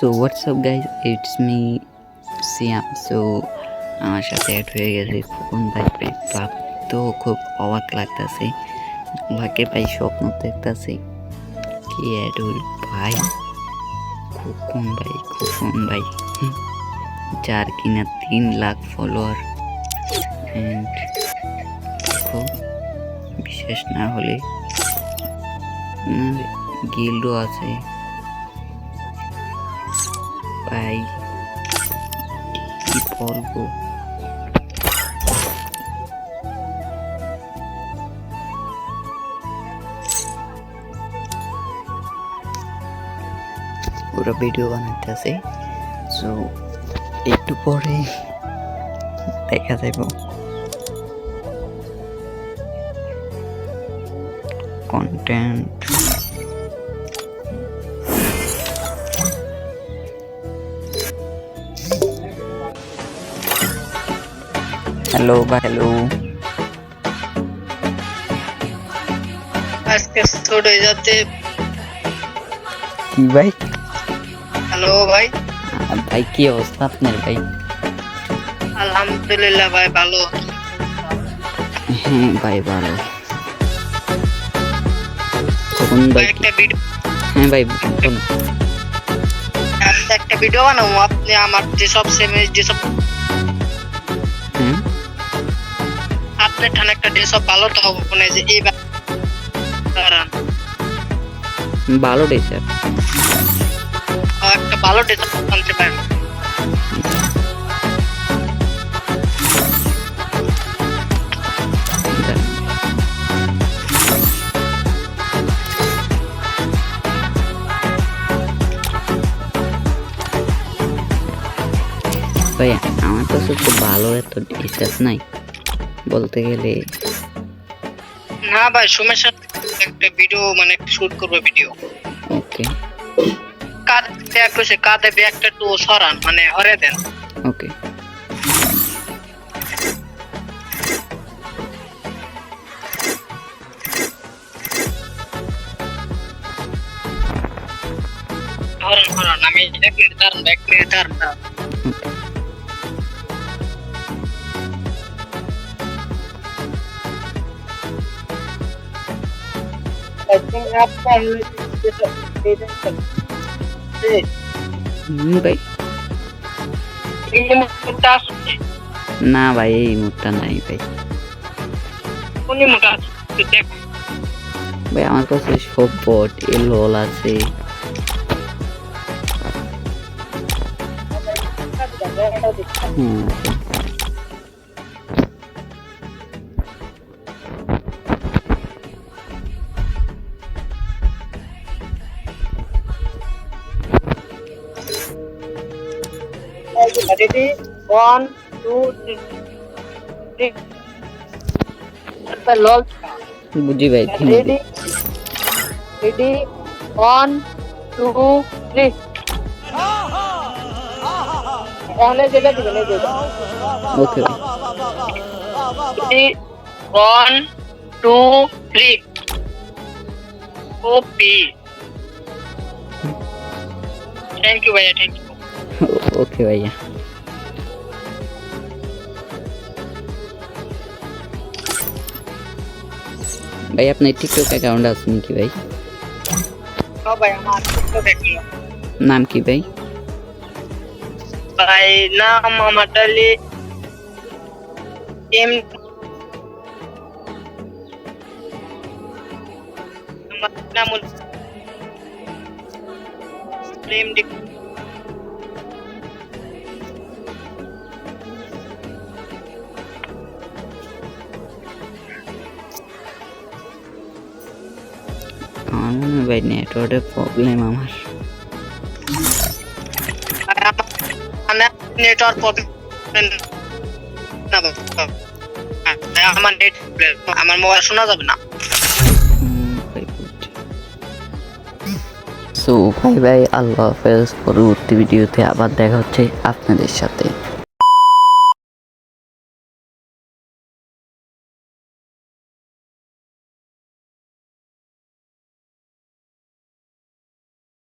So WhatsApp guys, it's me Siam. So আমার সাথে add হয়ে গেছে খোকন ভাই। ভাবতেও খুব অবাক লাগতেছে, ভাগ্যে ভাই স্বপ্ন দেখতেছে কি অ্যাড হল ভাই। খোকন ভাই যার কিনা 3 লাখ ফলোয়ার। অ্যান্ড দেখো, বিশেষ না হলে গিল্ডও আছে ভাই, কি বলবো। ওরা ভিডিও বানাইতেছে, সো একটু পরে দেখা যাইব। কন্টেন্ট হ্যালো ভাই, হ্যালো। আজকে ছড়ে যাচ্ছে। কি ভাই? হ্যালো ভাই। ভাই কি অবস্থা আপনার ভাই? আলহামদুলিল্লাহ ভাই, ভালো। হ্যাঁ ভাই ভালো। তখন ভাই একটা ভিডিও, হ্যাঁ ভাই বলুন। একটা ভিডিও বানাবো। আপনি আমার যেসব যেসব হ্যাঁ আপনার ঠান একটা যেসব ভালো তো হবে মনে যে এই ভালো ডে স্যার, একটা ভালো ডেসব আনতে পারেন। ভাই আমার কাছে তো ভালো এত ডিসেস নাই বলতে গেলে। না ভাই, সুমের সাথে একটা ভিডিও মানে শুট করবো ভিডিও। ওকে কাঁধে ব্যাগটা একটু সরান, মানে হরে দেন। ওকে হরন আমি এক মিনিট দাঁড়ান। ভাই এই মুহূর্তে আসছে, না ভাই এই মুহূর্তে নাই ভাই। উনি মোটা আছে দেখ। ভাই আমার কাছে সব বট এলওল আছে। হুম Ready? 1, 2, 3. লল বুঝি ভাই। রেডি 1, 2, 3. তাহলে যেটা দিবেন এই যে ওকে ভাই। 1, 2, 3. ওপি। থ্যাংক ইউ ভাইয়া, থ্যাংক ইউ। ওকে ভাইয়া। ভাই আপনার টিকটক অ্যাকাউন্ট আছে নাকি ভাই? ভাই আমার তো দেখলো নাম কি ভাই? ভাই নাম আমার ডালি এম, আমার নাম এমডি। আমার মনে হয় ভাই নেটওয়ার্কের প্রবলেম আমার। নেটওয়ার্ক প্রবলেম না, আমার নেট আমার মোবাইল শোনা যাবে না। সো ভাই আল্লাহ হাফেজ। পরবর্তী ভিডিওতে আবার দেখা হচ্ছে আপনাদের সাথে।